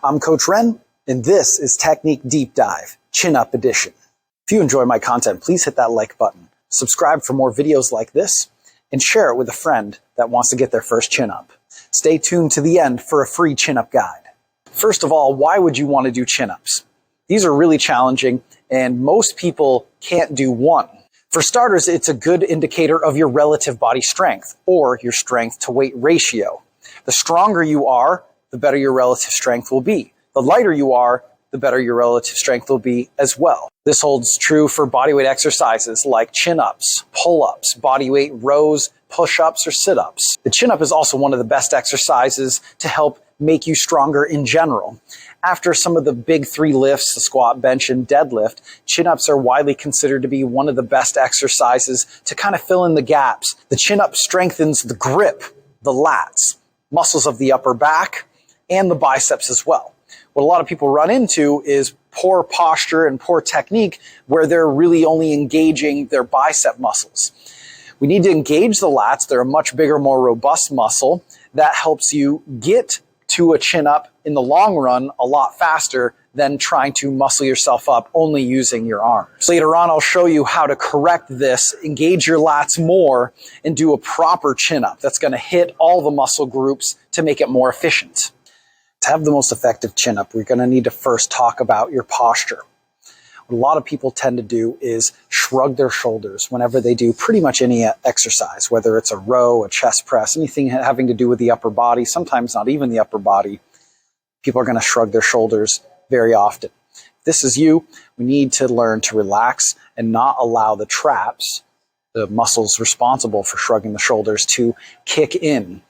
I'm Coach Ren, and this is Technique Deep Dive, Chin Up Edition. If you enjoy my content, please hit that like button, subscribe for more videos like this, and share it with a friend that wants to get their first chin up. Stay tuned to the end for a free chin up guide. First of all, why would you want to do chin ups? These are really challenging, and most people can't do one. For starters, it's a good indicator of your relative body strength, or your strength to weight ratio. The stronger you are, the better your relative strength will be. The lighter you are, the better your relative strength will be as well. This holds true for bodyweight exercises like chin-ups, pull-ups, bodyweight rows, push-ups, or sit-ups. The chin-up is also one of the best exercises to help make you stronger in general. After some of the big three lifts, the squat, bench, and deadlift, chin-ups are widely considered to be one of the best exercises to kind of fill in the gaps. The chin-up strengthens the grip, the lats, muscles of the upper back, and the biceps as well. What a lot of people run into is poor posture and poor technique where they're really only engaging their bicep muscles. We need to engage the lats. They're a much bigger, more robust muscle that helps you get to a chin up in the long run a lot faster than trying to muscle yourself up only using your arms. Later on, I'll show you how to correct this, engage your lats more, and do a proper chin up that's going to hit all the muscle groups to make it more efficient. To have the most effective chin up, we're going to need to first talk about your posture. What a lot of people tend to do is shrug their shoulders whenever they do pretty much any exercise, whether it's a row, a chest press, anything having to do with the upper body, sometimes not even the upper body. People are going to shrug their shoulders very often. If this is you, we need to learn to relax and not allow the traps, the muscles responsible for shrugging the shoulders, to kick in,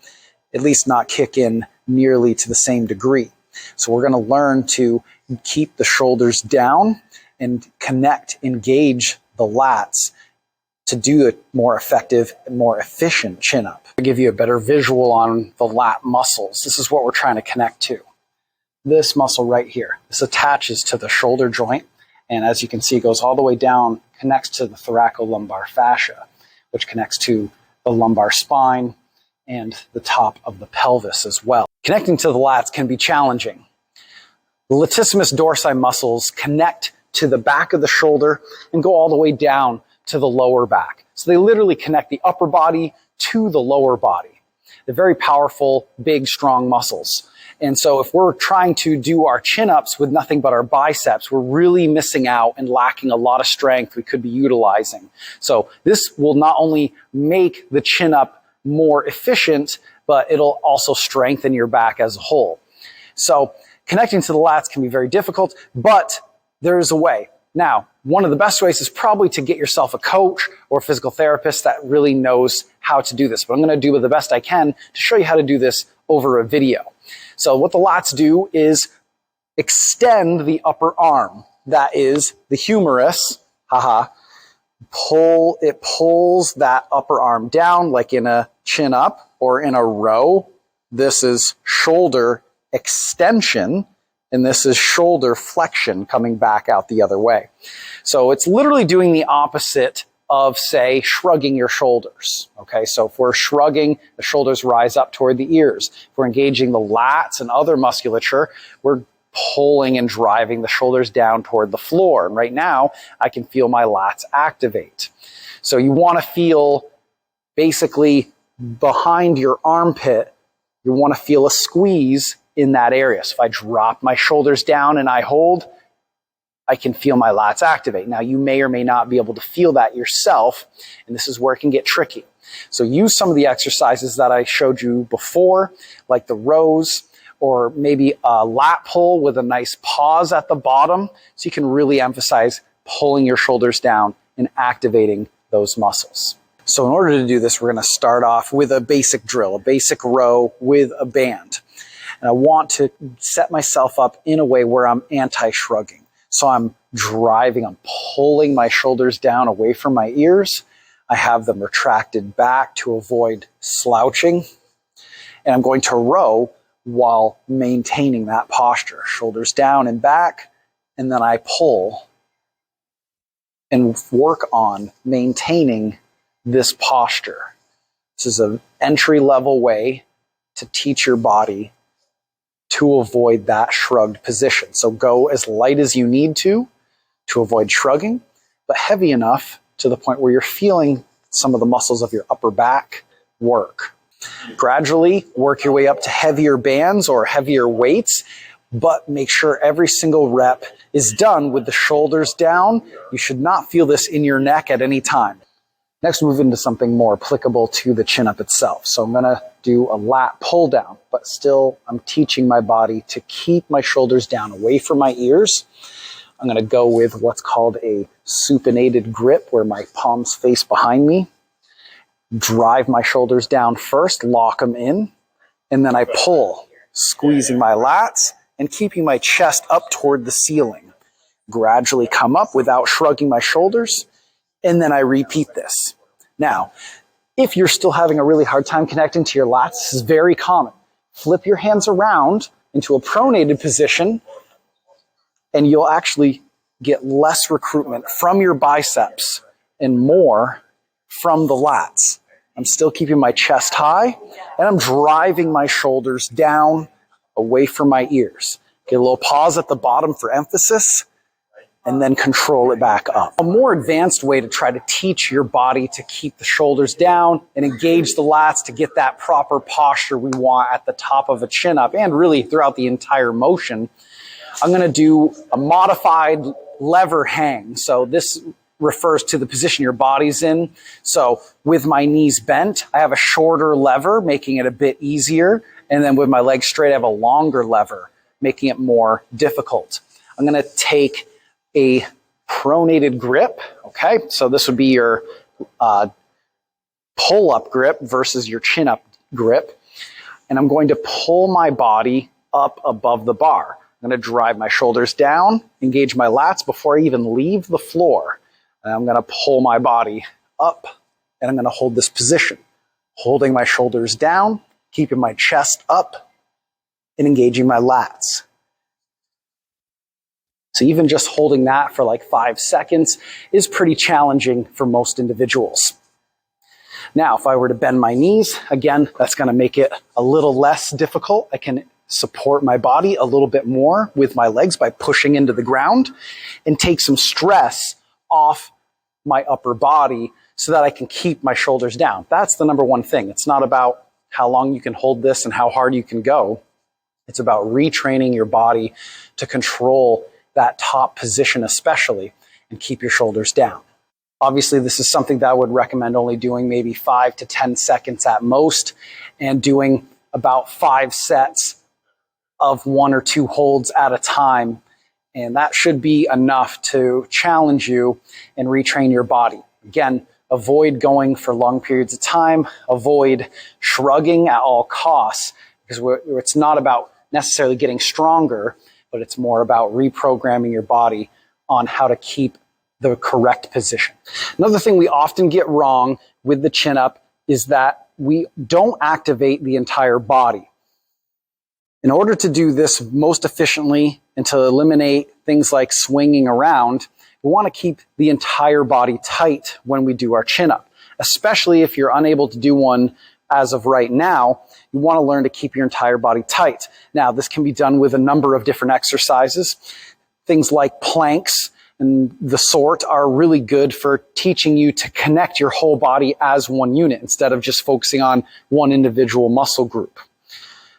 at least not kick in nearly to the same degree. So we're going to learn to keep the shoulders down and connect, engage the lats to do a more effective and more efficient chin up. I'll give you a better visual on the lat muscles. This is what we're trying to connect to. This muscle right here, this attaches to the shoulder joint, and as you can see, it goes all the way down, connects to the thoracolumbar fascia, which connects to the lumbar spine and the top of the pelvis as well. Connecting to the lats can be challenging. The latissimus dorsi muscles connect to the back of the shoulder and go all the way down to the lower back. So they literally connect the upper body to the lower body. They're very powerful, big, strong muscles. And so if we're trying to do our chin-ups with nothing but our biceps, we're really missing out and lacking a lot of strength we could be utilizing. So this will not only make the chin-up more efficient, but it'll also strengthen your back as a whole. So connecting to the lats can be very difficult, but there is a way. Now, one of the best ways is probably to get yourself a coach or a physical therapist that really knows how to do this. But I'm going to do the best I can to show you how to do this over a video. So what the lats do is extend the upper arm. That is the humerus. It pulls that upper arm down like in a chin up or in a row. This is shoulder extension. And this is shoulder flexion coming back out the other way. So it's literally doing the opposite of, say, shrugging your shoulders. Okay, so if we're shrugging, the shoulders rise up toward the ears. If we're engaging the lats and other musculature, we're pulling and driving the shoulders down toward the floor. And right now, I can feel my lats activate. So you want to feel basically behind your armpit, you want to feel a squeeze in that area. So if I drop my shoulders down and I hold, I can feel my lats activate. Now you may or may not be able to feel that yourself, and this is where it can get tricky. So use some of the exercises that I showed you before, like the rows, or maybe a lat pull with a nice pause at the bottom, so you can really emphasize pulling your shoulders down and activating those muscles. So in order to do this, we're going to start off with a basic drill, a basic row with a band. And I want to set myself up in a way where I'm anti-shrugging. So I'm driving, I'm pulling my shoulders down away from my ears. I have them retracted back to avoid slouching. And I'm going to row while maintaining that posture. Shoulders down and back, and then I pull and work on maintaining this posture. This is an entry-level way to teach your body to avoid that shrugged position. So go as light as you need to avoid shrugging, but heavy enough to the point where you're feeling some of the muscles of your upper back work. Gradually work your way up to heavier bands or heavier weights, but make sure every single rep is done with the shoulders down. You should not feel this in your neck at any time. Next, move into something more applicable to the chin-up itself. So I'm going to do a lat pull down, but still I'm teaching my body to keep my shoulders down away from my ears. I'm going to go with what's called a supinated grip, where my palms face behind me. Drive my shoulders down first, lock them in, and then I pull, squeezing my lats and keeping my chest up toward the ceiling. Gradually come up without shrugging my shoulders, and then I repeat this. Now, if you're still having a really hard time connecting to your lats, this is very common. Flip your hands around into a pronated position, and you'll actually get less recruitment from your biceps and more from the lats. I'm still keeping my chest high, and I'm driving my shoulders down away from my ears. Get a little pause at the bottom for emphasis, and then control it back up. A more advanced way to try to teach your body to keep the shoulders down and engage the lats to get that proper posture we want at the top of a chin-up and really throughout the entire motion, I'm going to do a modified lever hang. So this refers to the position your body's in. So with my knees bent, I have a shorter lever, making it a bit easier. And then with my legs straight, I have a longer lever, making it more difficult. I'm going to take a pronated grip. Okay, so this would be your pull-up grip versus your chin-up grip. And I'm going to pull my body up above the bar. I'm going to drive my shoulders down, engage my lats before I even leave the floor. And I'm going to pull my body up, and I'm going to hold this position, holding my shoulders down, keeping my chest up, and engaging my lats. So even just holding that for like 5 seconds is pretty challenging for most individuals. Now, if I were to bend my knees, again, that's going to make it a little less difficult. I can support my body a little bit more with my legs by pushing into the ground and take some stress off my upper body so that I can keep my shoulders down. That's the number one thing. It's not about how long you can hold this and how hard you can go. It's about retraining your body to control that top position especially and keep your shoulders down. Obviously, this is something that I would recommend only doing maybe 5 to 10 seconds at most and doing about 5 sets of 1 or 2 holds at a time. And that should be enough to challenge you and retrain your body. Again, avoid going for long periods of time. Avoid shrugging at all costs, because it's not about necessarily getting stronger, but it's more about reprogramming your body on how to keep the correct position. Another thing we often get wrong with the chin up is that we don't activate the entire body. In order to do this most efficiently and to eliminate things like swinging around, we want to keep the entire body tight when we do our chin up, especially if you're unable to do one as of right now. You want to learn to keep your entire body tight. Now, this can be done with a number of different exercises. Things like planks and the sort are really good for teaching you to connect your whole body as one unit instead of just focusing on one individual muscle group.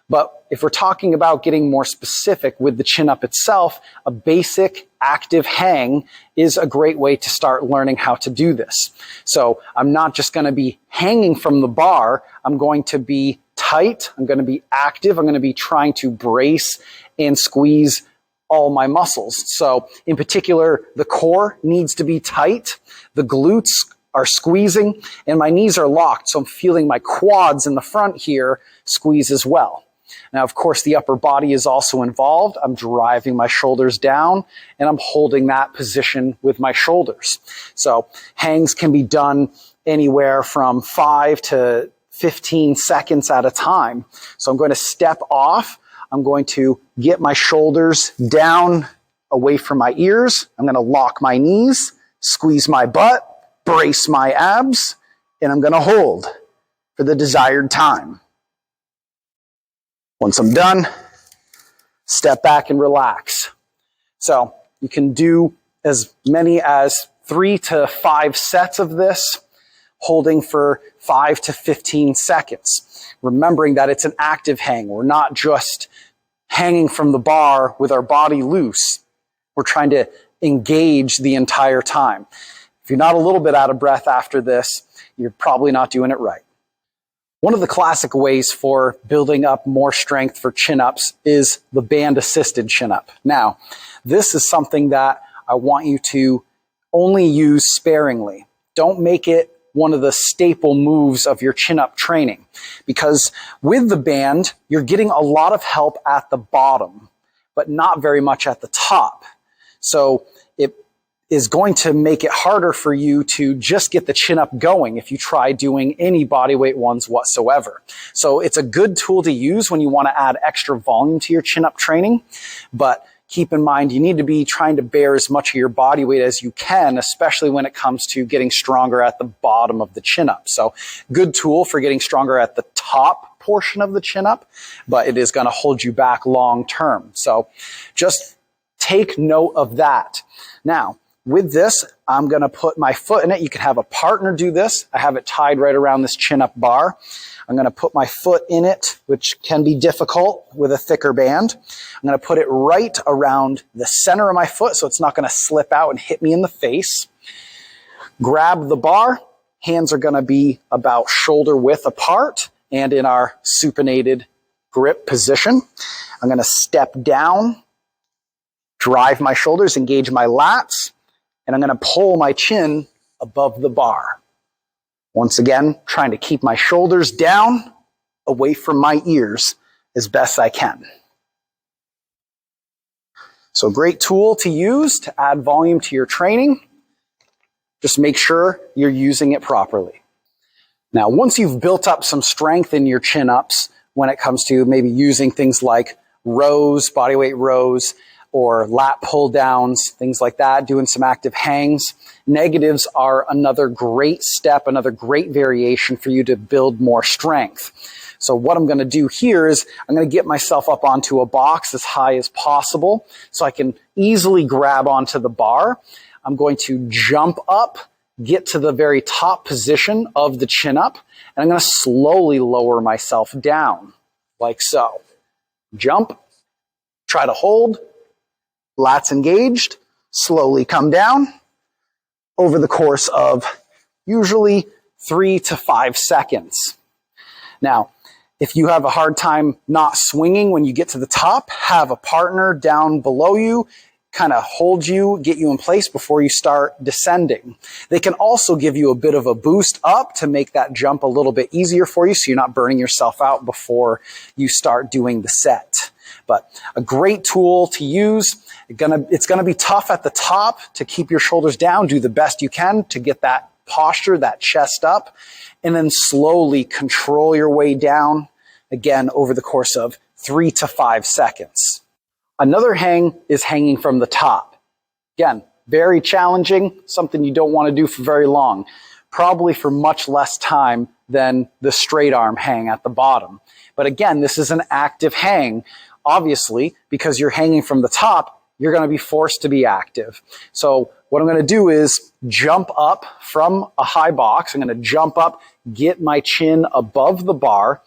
But if we're talking about getting more specific with the chin up itself, a basic active hang is a great way to start learning how to do this. So I'm not just going to be hanging from the bar. I'm going to be tight. I'm going to be active. I'm going to be trying to brace and squeeze all my muscles. So in particular, the core needs to be tight. The glutes are squeezing and my knees are locked. So I'm feeling my quads in the front here squeeze as well. Now, of course, the upper body is also involved. I'm driving my shoulders down and I'm holding that position with my shoulders. So hangs can be done anywhere from 5 to 15 seconds at a time. So I'm going to step off. I'm going to get my shoulders down away from my ears. I'm going to lock my knees, squeeze my butt, brace my abs, and I'm going to hold for the desired time. Once I'm done, Step back and relax. So you can do as many as 3 to 5 sets of this, holding for 5 to 15 seconds. Remembering that it's an active hang. We're not just hanging from the bar with our body loose. We're trying to engage the entire time. If you're not a little bit out of breath after this, you're probably not doing it right. One of the classic ways for building up more strength for chin-ups is the band-assisted chin-up. Now, this is something that I want you to only use sparingly. Don't make it one of the staple moves of your chin-up training, because with the band, you're getting a lot of help at the bottom, but not very much at the top. So it is going to make it harder for you to just get the chin up going if you try doing any bodyweight ones whatsoever. So it's a good tool to use when you want to add extra volume to your chin up training, but keep in mind you need to be trying to bear as much of your body weight as you can, especially when it comes to getting stronger at the bottom of the chin up. So good tool for getting stronger at the top portion of the chin up, but it is going to hold you back long term. So just take note of that. Now, with this, I'm going to put my foot in it. You can have a partner do this. I have it tied right around this chin-up bar. I'm going to put my foot in it, which can be difficult with a thicker band. I'm going to put it right around the center of my foot so it's not going to slip out and hit me in the face. Grab the bar. Hands are going to be about shoulder width apart and in our supinated grip position. I'm going to step down, drive my shoulders, engage my lats, and I'm going to pull my chin above the bar. Once again, trying to keep my shoulders down, away from my ears as best I can. So great tool to use to add volume to your training. Just make sure you're using it properly. Now, once you've built up some strength in your chin-ups, when it comes to maybe using things like rows, bodyweight rows, or lat pull downs, things like that, doing some active hangs. Negatives are another great step, another great variation for you to build more strength. So what I'm going to do here is I'm going to get myself up onto a box as high as possible so I can easily grab onto the bar. I'm going to jump up, get to the very top position of the chin up, and I'm going to slowly lower myself down like so. Jump, try to hold, lats engaged, slowly come down over the course of usually 3 to 5 seconds. Now, if you have a hard time not swinging when you get to the top, have a partner down below you, kind of hold you, get you in place before you start descending. They can also give you a bit of a boost up to make that jump a little bit easier for you so you're not burning yourself out before you start doing the set. But a great tool to use. It's gonna be tough at the top to keep your shoulders down. Do the best you can to get that posture, that chest up, and then slowly control your way down, again, over the course of 3 to 5 seconds. Another hang is hanging from the top. Again, very challenging, something you don't want to do for very long, probably for much less time than the straight arm hang at the bottom. But again, this is an active hang. Obviously, because you're hanging from the top, you're going to be forced to be active. So what I'm going to do is jump up from a high box. I'm going to jump up, get my chin above the bar,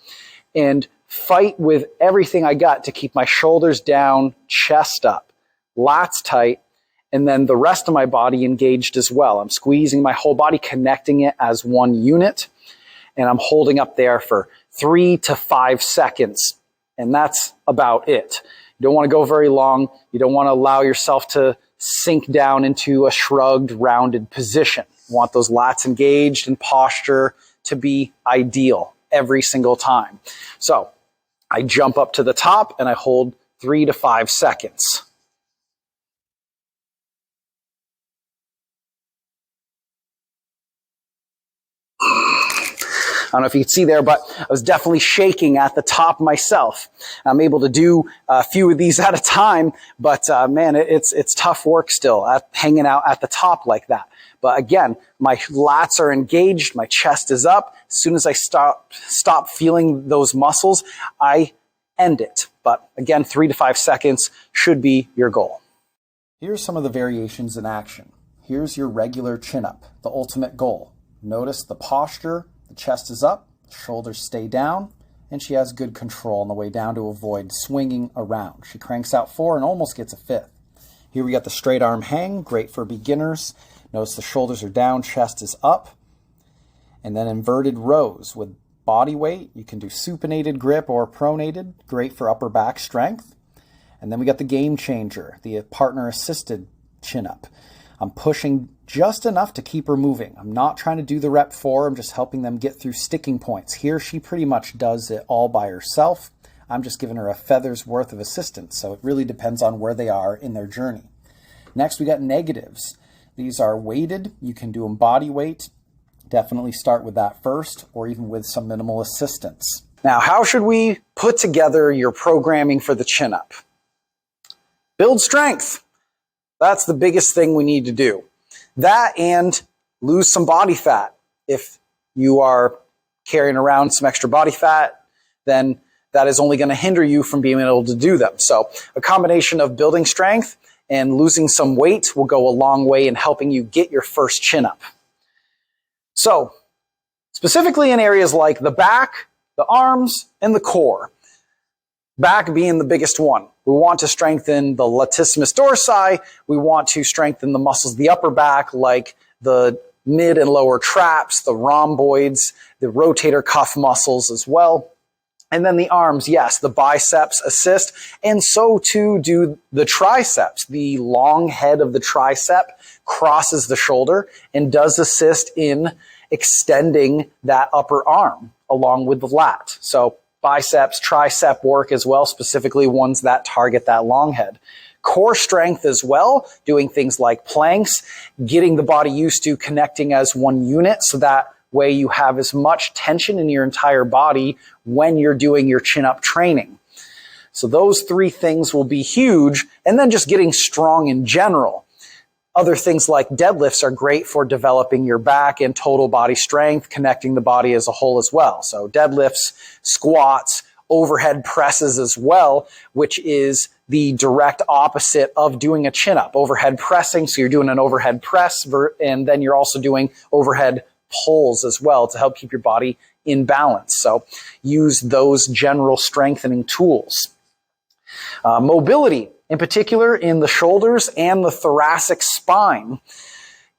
and fight with everything I got to keep my shoulders down, chest up, lats tight, and then the rest of my body engaged as well. I'm squeezing my whole body, connecting it as one unit, and I'm holding up there for 3 to 5 seconds. And that's about it. You don't want to go very long. You don't want to allow yourself to sink down into a shrugged, rounded position. You want those lats engaged and posture to be ideal every single time. So I jump up to the top and I hold 3 to 5 seconds. I don't know if you can see there, but I was definitely shaking at the top myself. I'm able to do a few of these at a time, but man, it's tough work still hanging out at the top like that. But again, my lats are engaged, my chest is up. As soon as I stop feeling those muscles, I end it. But again, 3 to 5 seconds should be your goal. Here's some of the variations in action. Here's your regular chin-up, the ultimate goal. Notice the posture, the chest is up, shoulders stay down, and she has good control on the way down to avoid swinging around. She cranks out 4 and almost gets a 5th. Here we got the straight arm hang, great for beginners. Notice the shoulders are down, chest is up. And then inverted rows with body weight. You can do supinated grip or pronated, great for upper back strength. And then we got the game changer, the partner assisted chin up. I'm pushing just enough to keep her moving. I'm not trying to do the rep 4, I'm just helping them get through sticking points. Here she pretty much does it all by herself. I'm just giving her a feather's worth of assistance, so it really depends on where they are in their journey. Next, we got negatives. These are weighted. You can do them body weight. Definitely start with that first, or even with some minimal assistance. Now, how should we put together your programming for the chin-up? Build strength. That's the biggest thing we need to do. That and lose some body fat. If you are carrying around some extra body fat, then that is only going to hinder you from being able to do them. So a combination of building strength and losing some weight will go a long way in helping you get your first chin up. So specifically in areas like the back, the arms, and the core. Back being the biggest one. We want to strengthen the latissimus dorsi. We want to strengthen the muscles of the upper back like the mid and lower traps, the rhomboids, the rotator cuff muscles as well. And then the arms, yes, the biceps assist, and so too do the triceps. The long head of the tricep crosses the shoulder and does assist in extending that upper arm along with the lat. So biceps, tricep work as well, specifically ones that target that long head. Core strength as well, doing things like planks, getting the body used to connecting as one unit so that way you have as much tension in your entire body when you're doing your chin-up training. So those 3 things will be huge, and then just getting strong in general. Other things like deadlifts are great for developing your back and total body strength, connecting the body as a whole as well. So deadlifts, squats, overhead presses as well, which is the direct opposite of doing a chin-up. Overhead pressing, so you're doing an overhead press, and then you're also doing overhead pulls as well to help keep your body in balance. So use those general strengthening tools. Mobility, in particular in the shoulders and the thoracic spine.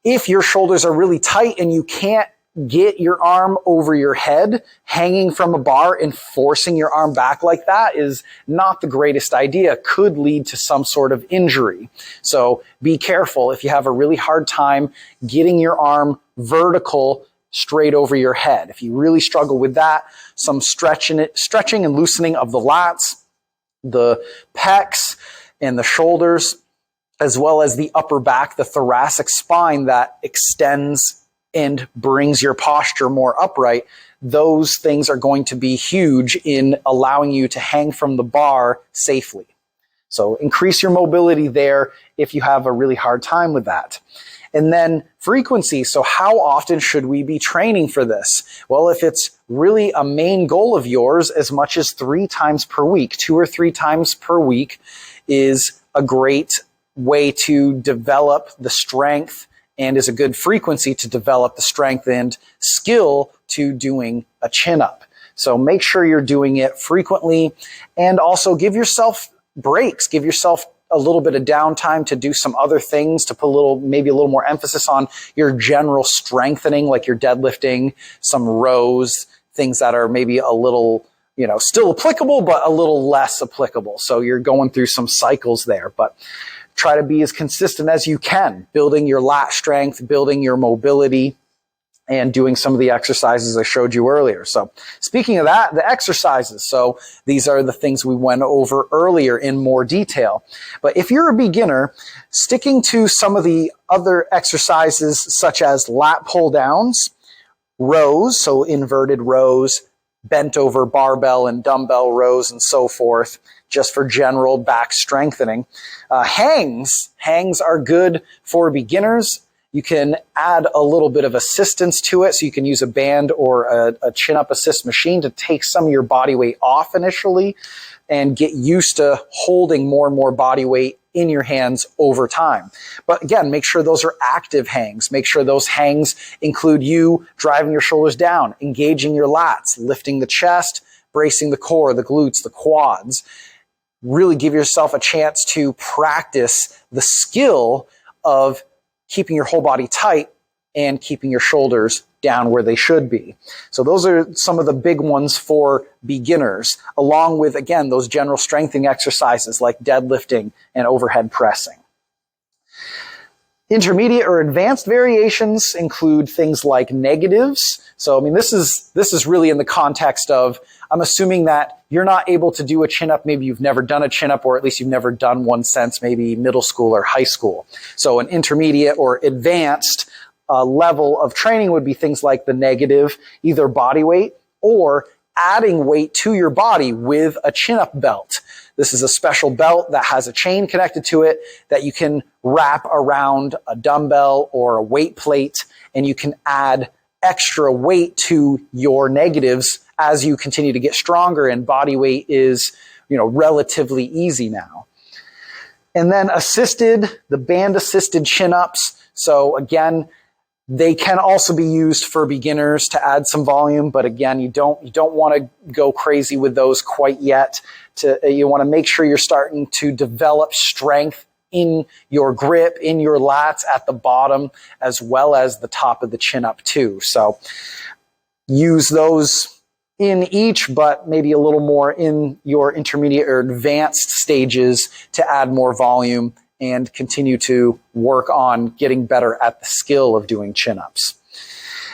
If your shoulders are really tight and you can't get your arm over your head, hanging from a bar and forcing your arm back like that is not the greatest idea. Could lead to some sort of injury. So be careful if you have a really hard time getting your arm vertical straight over your head. If you really struggle with that, some stretching and loosening of the lats, the pecs, and the shoulders, as well as the upper back, the thoracic spine that extends and brings your posture more upright. Those things are going to be huge in allowing you to hang from the bar safely. So increase your mobility there if you have a really hard time with that. And then frequency. So how often should we be training for this? Well, if it's really a main goal of yours, as much as 3 times per week, 2 or 3 times per week is a great way to develop the strength and is a good frequency to develop the strength and skill to doing a chin-up. So make sure you're doing it frequently, and also give yourself breaks. Give yourself a little bit of downtime to do some other things, to put maybe a little more emphasis on your general strengthening, like your deadlifting, some rows, things that are maybe a little, still applicable, but a little less applicable. So you're going through some cycles there, but try to be as consistent as you can, building your lat strength, building your mobility, and doing some of the exercises I showed you earlier. So speaking of that, the exercises. So these are the things we went over earlier in more detail. But if you're a beginner, sticking to some of the other exercises such as lat pull downs, rows, so inverted rows, bent over barbell and dumbbell rows and so forth, just for general back strengthening. Hangs are good for beginners. You can add a little bit of assistance to it, so you can use a band or a chin-up assist machine to take some of your body weight off initially and get used to holding more and more body weight in your hands over time. But again, make sure those are active hangs. Make sure those hangs include you driving your shoulders down, engaging your lats, lifting the chest, bracing the core, the glutes, the quads. Really give yourself a chance to practice the skill of keeping your whole body tight and keeping your shoulders down where they should be. So those are some of the big ones for beginners, along with, again, those general strengthening exercises like deadlifting and overhead pressing. Intermediate or advanced variations include things like negatives. So, I mean, this is really in the context of, I'm assuming that you're not able to do a chin-up. Maybe you've never done a chin-up, or at least you've never done one since maybe middle school or high school. So an intermediate or advanced level of training would be things like the negative, either body weight or adding weight to your body with a chin-up belt. This is a special belt that has a chain connected to it that you can wrap around a dumbbell or a weight plate, and you can add extra weight to your negatives as you continue to get stronger, and body weight is, relatively easy now. And then the band assisted chin-ups. So again, they can also be used for beginners to add some volume, but again, you don't want to go crazy with those quite yet. You want to make sure you're starting to develop strength in your grip, in your lats at the bottom, as well as the top of the chin up too. So use those in each, but maybe a little more in your intermediate or advanced stages to add more volume and continue to work on getting better at the skill of doing chin-ups.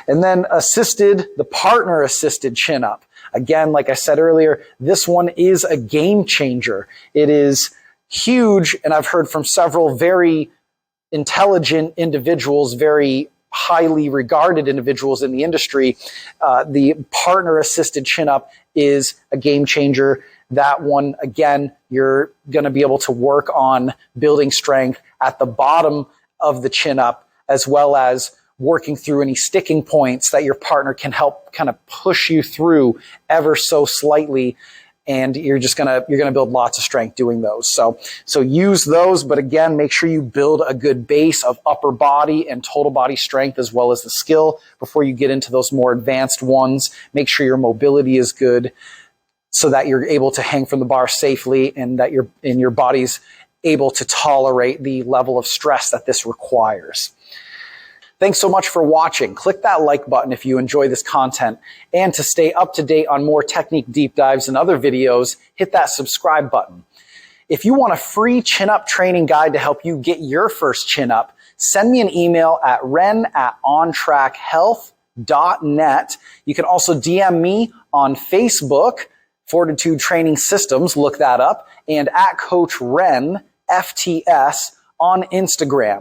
And then the partner-assisted chin-up. Again, like I said earlier, this one is a game changer. It is huge, and I've heard from several very intelligent individuals, very highly regarded individuals in the industry. The partner-assisted chin-up is a game changer. That one, again, you're going to be able to work on building strength at the bottom of the chin-up, as well as working through any sticking points that your partner can help kind of push you through ever so slightly. And you're going to build lots of strength doing those. So use those, but again, make sure you build a good base of upper body and total body strength, as well as the skill, before you get into those more advanced ones. Make sure your mobility is good, so that you're able to hang from the bar safely, and that your body's able to tolerate the level of stress that this requires. Thanks so much for watching. Click that like button if you enjoy this content. And to stay up to date on more technique deep dives and other videos, hit that subscribe button. If you want a free chin-up training guide to help you get your first chin-up, send me an email at ren@ontrackhealth.net. You can also DM me on Facebook, Fortitude Training Systems, look that up, and at Coach Ren, FTS, on Instagram.